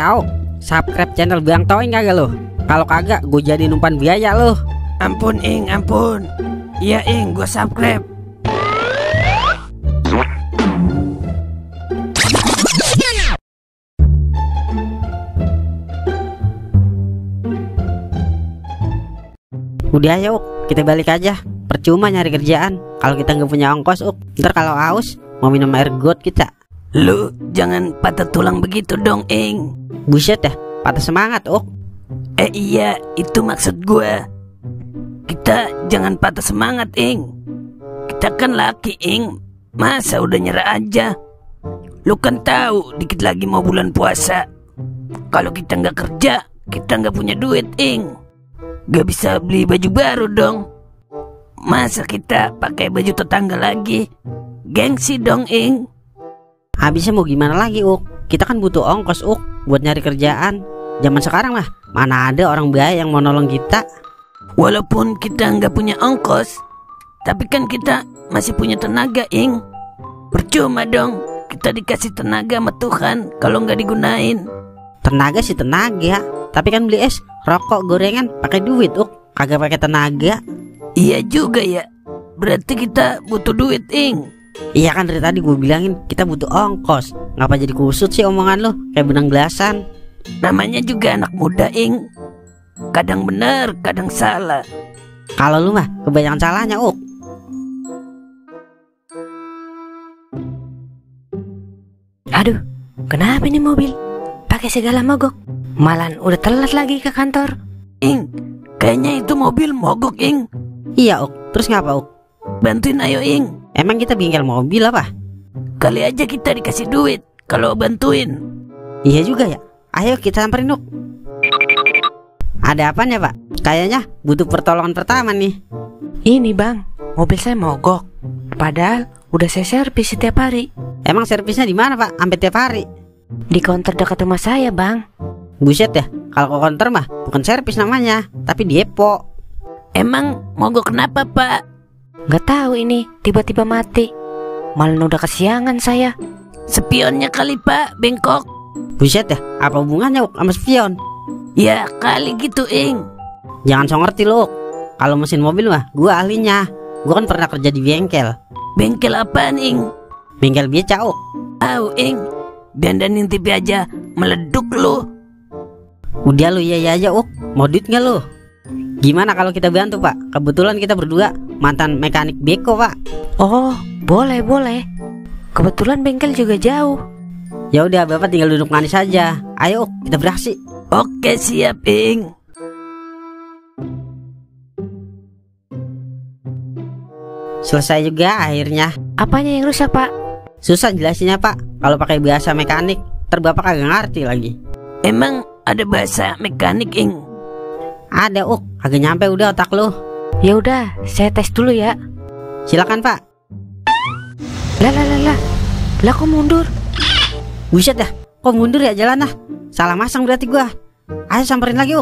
Kau subscribe channel Bang Toing kagak lo? Kalau kagak gue jadi umpan biaya lo. Ampun Ing, ampun. Iya Ing, gue subscribe. Udah ayo kita balik aja. Percuma nyari kerjaan kalau kita nggak punya ongkos Ntar kalau haus mau minum air got kita. Lu jangan patah tulang begitu dong Ing. Buset dah, patah semangat Iya, itu maksud gue. Kita jangan patah semangat Ing. Kita kan laki Ing. Masa udah nyerah aja. Lu kan tahu dikit lagi mau bulan puasa. Kalau kita nggak kerja, kita nggak punya duit Ing. Gak bisa beli baju baru dong. Masa kita pakai baju tetangga lagi? Gengsi dong Ing. Habisnya mau gimana lagi Kita kan butuh ongkos buat nyari kerjaan. Zaman sekarang mah mana ada orang bahaya yang mau nolong kita. Walaupun kita nggak punya ongkos, tapi kan kita masih punya tenaga Ing. Percuma dong kita dikasih tenaga sama Tuhan kalau nggak digunain. Tenaga sih tenaga, tapi kan beli es, rokok, gorengan pakai duit kagak pakai tenaga. Iya juga ya. Berarti kita butuh duit Ing. Iya kan dari tadi gue bilangin kita butuh ongkos. Ngapa jadi kusut sih omongan lo kayak benang belasan? Namanya juga anak muda Ing. Kadang bener, kadang salah. Kalau lu mah kebanyakan salahnya Aduh, kenapa ini mobil? Pakai segala mogok. Malan udah telat lagi ke kantor. Ing, kayaknya itu mobil mogok Ing. Iya terus ngapa Bantuin ayo Ing. Emang kita bengkel mobil apa? Kali aja kita dikasih duit kalau bantuin. Iya juga ya. Ayo kita samperin Ada apaan ya Pak? Kayaknya butuh pertolongan pertama nih. Ini Bang, mobil saya mogok. Padahal udah saya servis setiap hari. Emang servisnya di mana Pak? Sampai tiap hari? Di counter dekat rumah saya Bang. Buset ya, kalau ke counter mah bukan servis namanya, tapi depo. Emang mogok kenapa Pak? Gak tahu ini, tiba-tiba mati. Malah udah kesiangan saya. Spionnya kali Pak, bengkok. Buset ya, apa hubungannya sama spion? Ya kali gitu Ing. Jangan so ngerti lo. Kalau mesin mobil mah gua ahlinya. Gua kan pernah kerja di bengkel. Bengkel apaan Ing? Bengkel beca Ing, dandanin TV aja meleduk lo. Udah lu iya aja mau duit gak lu? Gimana kalau kita bantu Pak? Kebetulan kita berdua mantan mekanik beko Pak. Oh boleh. Kebetulan bengkel juga jauh. Ya udah Bapak tinggal duduk manis saja. Ayo kita beraksi. Oke siap Ing. Selesai juga akhirnya. Apanya yang rusak Pak? Susah jelasinnya Pak. Kalau pakai bahasa mekanik ntar Bapak kagak ngerti lagi. Emang ada bahasa mekanik Ing? Ada kagak nyampe udah otak lu. Ya udah, saya tes dulu ya. Silakan Pak. Lah kok mundur? Buset dah, kok mundur ya jalan dah. Salah masang berarti gua. Ayo samperin lagi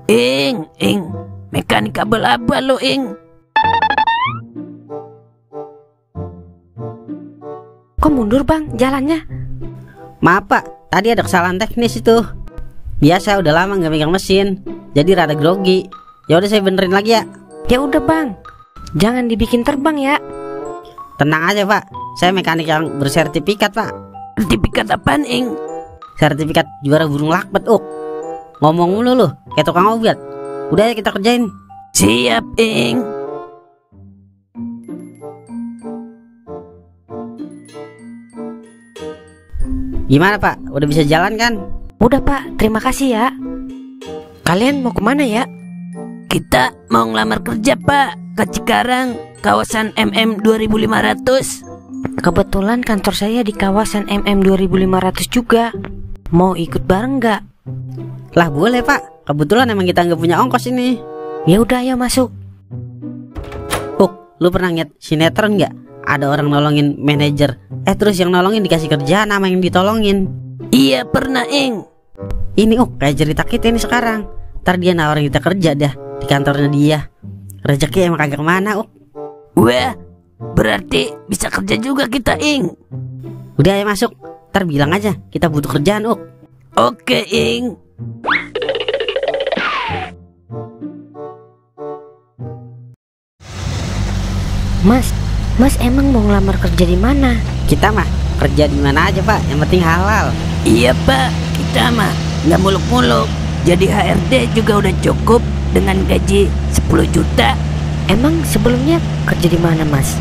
Ing, mekanik abal-abal lo Ing. Kok mundur Bang jalannya? Maaf Pak, tadi ada kesalahan teknis itu. Biasa udah lama nggak megang mesin, jadi rada grogi. Ya udah saya benerin lagi ya. Ya udah Bang, jangan dibikin terbang ya. Tenang aja Pak, saya mekanik yang bersertifikat Pak. Sertifikat apaan Ing? Sertifikat juara burung lakbet Ngomong mulu lu, kayak tukang obat. Udah ya kita kerjain. Siap Ing. Gimana Pak, udah bisa jalan kan? Udah Pak, terima kasih ya. Kalian mau kemana ya? Kita mau ngelamar kerja Pak, ke Cikarang, kawasan MM 2500. Kebetulan kantor saya di kawasan MM 2500 juga. Mau ikut bareng nggak? Lah boleh Pak, kebetulan emang kita nggak punya ongkos ini. Ya udah ayo masuk. Lu pernah lihat sinetron nggak? Ada orang nolongin manajer, terus yang nolongin dikasih kerjaan sama yang ditolongin. Iya pernah Ing. Ini kayak cerita kita ini sekarang. Ntar dia nawarin kita kerja dah di kantornya dia. Rezeki emang kagak kemana Wah, berarti bisa kerja juga kita Ing. Udah ayo masuk, ntar bilang aja kita butuh kerjaan Oke, Ing. Mas emang mau ngelamar kerja di mana? Kita mah kerja di mana aja Pak, yang penting halal. Iya, Pak. Kita mah nggak muluk-muluk. Jadi HRD juga udah cukup dengan gaji 10 juta. Emang sebelumnya kerja di mana, Mas?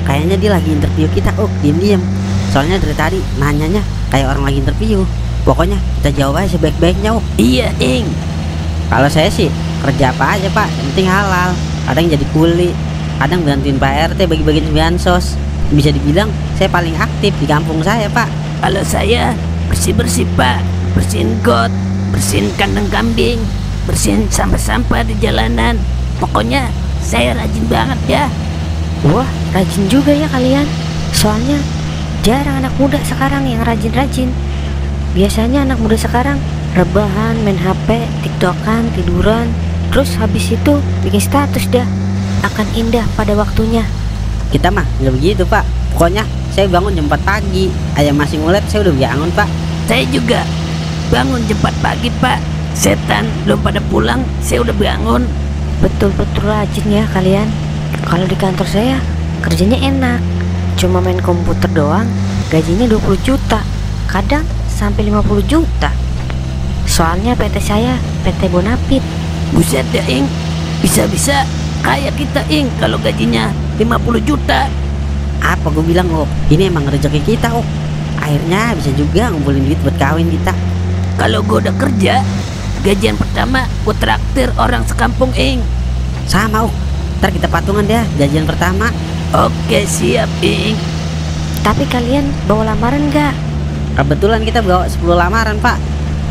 Kayaknya dia lagi interview kita. Diem-diem. Soalnya dari tadi nanyanya kayak orang lagi interview. Pokoknya kita jawab aja sebaik-baiknya. Iya, Ing. Kalau saya sih kerja apa aja Pak, yang penting halal. Kadang jadi kuli, kadang bantuin Pak RT bagi-bagiin bansos. Bisa dibilang saya paling aktif di kampung saya Pak. Kalau saya bersih-bersih, Pak. Bersihin got, bersihin kandang kambing, bersihin sampah-sampah di jalanan. Pokoknya saya rajin banget ya. Wah, rajin juga ya kalian. Soalnya jarang anak muda sekarang yang rajin-rajin. Biasanya anak muda sekarang rebahan, main HP, tiktokan, tiduran, terus habis itu bikin status dah. Akan indah pada waktunya. Kita mah nggak begitu Pak. Pokoknya saya bangun jam 4 pagi. Ayam masih ngulet saya udah bangun Pak. Saya juga bangun jam 4 pagi, Pak. Setan belum pada pulang, saya udah bangun. Betul-betul rajin ya kalian. Kalau di kantor saya kerjanya enak. Cuma main komputer doang, gajinya 20 juta. Kadang sampai 50 juta. Soalnya PT saya PT Bonafit. Buset ya, Ing. Bisa-bisa kayak kita, Ing, kalau gajinya 50 juta. Apa gue bilang ini emang rezeki kita akhirnya bisa juga ngumpulin duit buat kawin kita. Kalau gue udah kerja, gajian pertama gue traktir orang sekampung, Ing. Sama ntar kita patungan deh gajian pertama. Oke, siap, Ing. Tapi kalian bawa lamaran gak? Kebetulan kita bawa 10 lamaran Pak.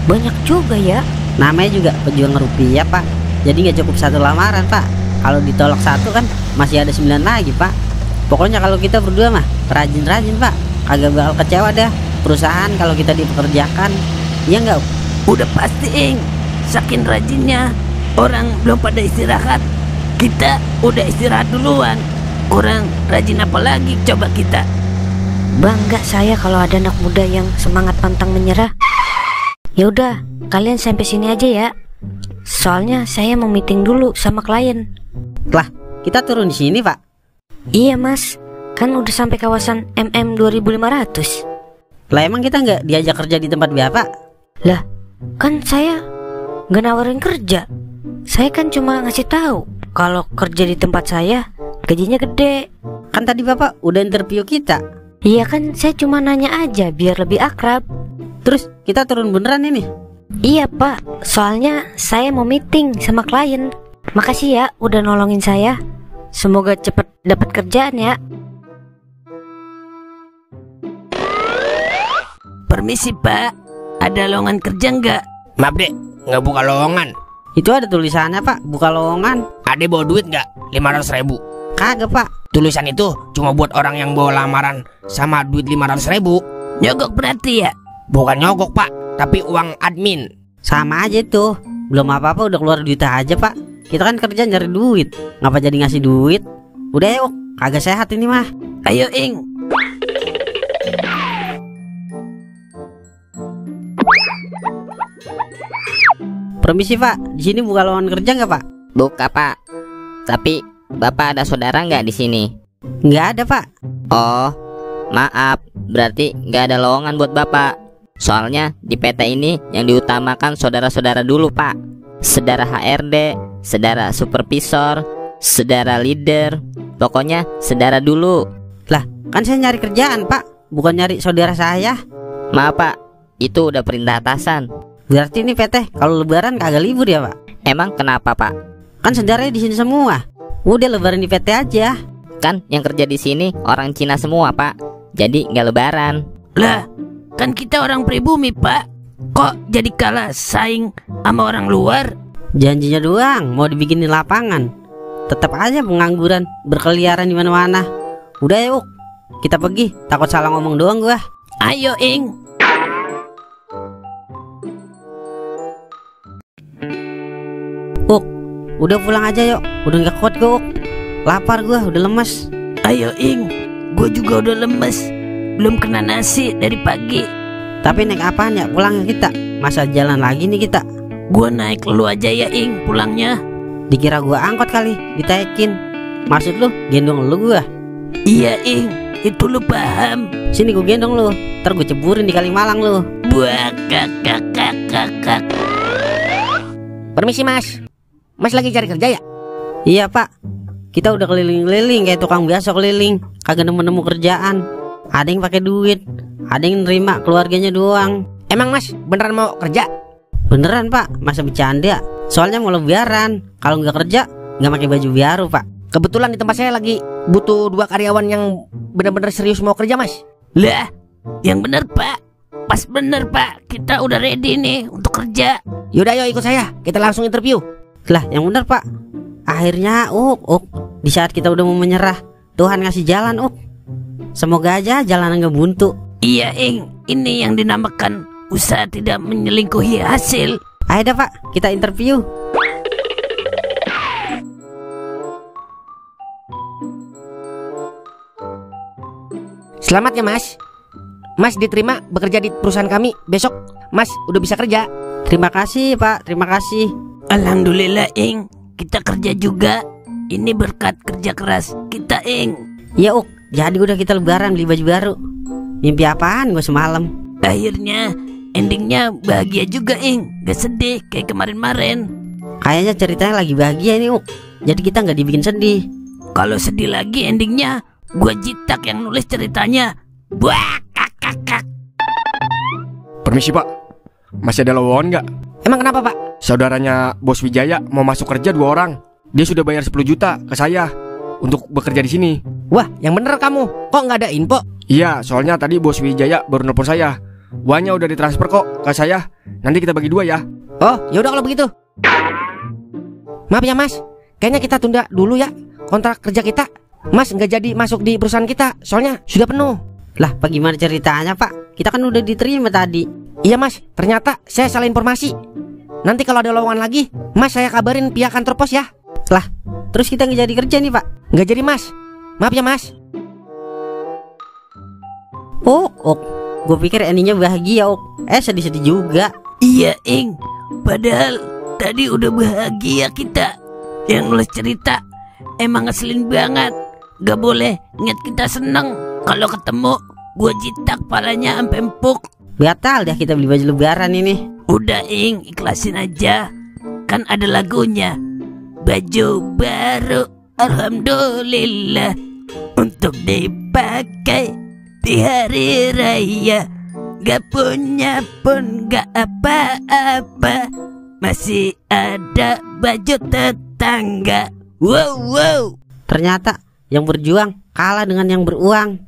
Banyak juga ya. Namanya juga pejuang rupiah Pak. Jadi nggak cukup 1 lamaran Pak. Kalau ditolak 1 kan masih ada 9 lagi Pak. Pokoknya kalau kita berdua mah rajin-rajin Pak. Kagak bakal kecewa dah perusahaan kalau kita dipekerjakan. Iya nggak? Udah pasti, Ing. Saking rajinnya orang belum pada istirahat, kita udah istirahat duluan. Kurang rajin apa lagi coba kita. Bangga saya kalau ada anak muda yang semangat pantang menyerah. Ya udah, kalian sampai sini aja ya. Soalnya saya mau meeting dulu sama klien. Lah, kita turun di sini Pak. Iya Mas, kan udah sampai kawasan MM 2500. Lah emang kita nggak diajak kerja di tempat Bapak? Lah, kan saya nggak nawarin kerja. Saya kan cuma ngasih tahu kalau kerja di tempat saya gajinya gede. Kan tadi Bapak udah interview kita. Iya kan, saya cuma nanya aja biar lebih akrab. Terus kita turun beneran ini? Iya Pak, soalnya saya mau meeting sama klien. Makasih ya udah nolongin saya. Semoga cepet dapat kerjaan ya. Permisi Pak, ada lowongan kerja nggak? Maaf dek, nggak buka lowongan. Itu ada tulisannya Pak, buka lowongan. Ade bawa duit nggak? 500.000. Kagak Pak. Tulisan itu cuma buat orang yang bawa lamaran sama duit 500.000. Nyogok berarti ya? Bukan nyogok Pak, tapi uang admin. Sama aja tuh. Belum apa-apa udah keluar duit aja Pak. Kita kan kerja nyari duit, ngapa jadi ngasih duit? Udah yuk, kagak sehat ini mah. Ayo Ing. Permisi Pak, di sini buka lowongan kerja nggak Pak? Buka Pak. Tapi Bapak ada saudara nggak di sini? Nggak ada Pak. Oh, maaf. Berarti nggak ada lowongan buat Bapak. Soalnya di PT ini yang diutamakan saudara-saudara dulu Pak. Saudara HRD, saudara supervisor, saudara leader. Pokoknya saudara dulu. Lah, kan saya nyari kerjaan Pak, bukan nyari saudara saya. Maaf Pak, itu udah perintah atasan. Berarti ini PT kalau lebaran kagak libur ya Pak? Emang kenapa Pak? Kan saudaranya di sini semua. Udah lebaran di PT aja. Kan yang kerja di sini orang Cina semua Pak. Jadi nggak lebaran. Lah, kan kita orang pribumi Pak. Kok jadi kalah saing sama orang luar? Janjinya doang mau dibikinin lapangan. Tetap aja pengangguran berkeliaran di mana-mana. Udah yuk, kita pergi. Takut salah ngomong doang gua. Ayo Ing. Udah pulang aja yuk. Udah gak kuat gua. Lapar gua, udah lemes. Ayo Ing. Gue juga udah lemes. Belum kena nasi dari pagi. Tapi naik apaan ya pulangnya kita? Masa jalan lagi nih kita? Gua naik lu aja ya Ing pulangnya. Dikira gua angkot kali, ditekin. Maksud lu gendong lu gua? Iya Ing, itu lu paham. Sini gua gendong lu, ntar gua ceburin di Kalimalang lu. Buah kakak. Permisi mas. Mas lagi cari kerja ya? Iya pak, kita udah keliling-keliling kayak tukang biasa keliling, kagak nemu-nemu kerjaan. Ada yang pakai duit, ada yang nerima keluarganya doang. Emang mas beneran mau kerja? Beneran pak, masa bercanda? Soalnya mau lebaran, kalau nggak kerja nggak pakai baju baru pak. Kebetulan di tempat saya lagi butuh 2 karyawan yang benar-benar serius mau kerja mas. Lah, yang bener Pak. Pas bener Pak, kita udah ready nih untuk kerja. Yaudah yuk ikut saya, kita langsung interview. Lah yang bener pak. Akhirnya di saat kita udah mau menyerah, Tuhan ngasih jalan Semoga aja jalanan nggak buntu. Iya Ing, ini yang dinamakan usaha tidak menyelingkuhi hasil. Ayo dah pak, kita interview. Selamat ya mas. Mas diterima bekerja di perusahaan kami. Besok mas udah bisa kerja. Terima kasih pak, terima kasih. Alhamdulillah Ing, kita kerja juga. Ini berkat kerja keras kita Ing. Iya jadi udah kita lebaran beli baju baru. Mimpi apaan gua semalam? Akhirnya endingnya bahagia juga Ing, gak sedih kayak kemarin-kemarin. Kayaknya ceritanya lagi bahagia ini jadi kita nggak dibikin sedih. Kalau sedih lagi endingnya gua Jitak yang nulis ceritanya. Buah kakak. Permisi pak, masih ada lowongan nggak? Emang kenapa pak? Saudaranya Bos Wijaya mau masuk kerja 2 orang. Dia sudah bayar 10 juta ke saya untuk bekerja di sini. Wah yang bener kamu, kok nggak ada info? Iya, soalnya tadi Bos Wijaya baru nelpon saya. Uangnya udah ditransfer kok ke saya. Nanti kita bagi 2 ya. Oh yaudah kalau begitu. Maaf ya mas, kayaknya kita tunda dulu ya kontrak kerja kita. Mas nggak jadi masuk di perusahaan kita, soalnya sudah penuh. Lah bagaimana ceritanya pak? Kita kan udah diterima tadi. Iya mas, ternyata saya salah informasi. Nanti kalau ada lowongan lagi, mas saya kabarin pihak kantor pos ya. Lah terus kita nggak jadi kerja nih pak? Nggak jadi mas, maaf ya mas. Gue pikir endingnya bahagia sedih-sedih juga. Iya Ing, padahal tadi udah bahagia kita. Yang nulis cerita emang ngeselin banget. Gak boleh ingat kita seneng. Kalau ketemu gua Jitak palanya sampai empuk. Batal dah kita beli baju lebaran ini. Udah Ing, ikhlasin aja. Kan ada lagunya. Baju baru alhamdulillah untuk dipakai di hari raya. Gak punya pun gak apa-apa, masih ada baju tetangga. Wow. Ternyata yang berjuang kalah dengan yang beruang.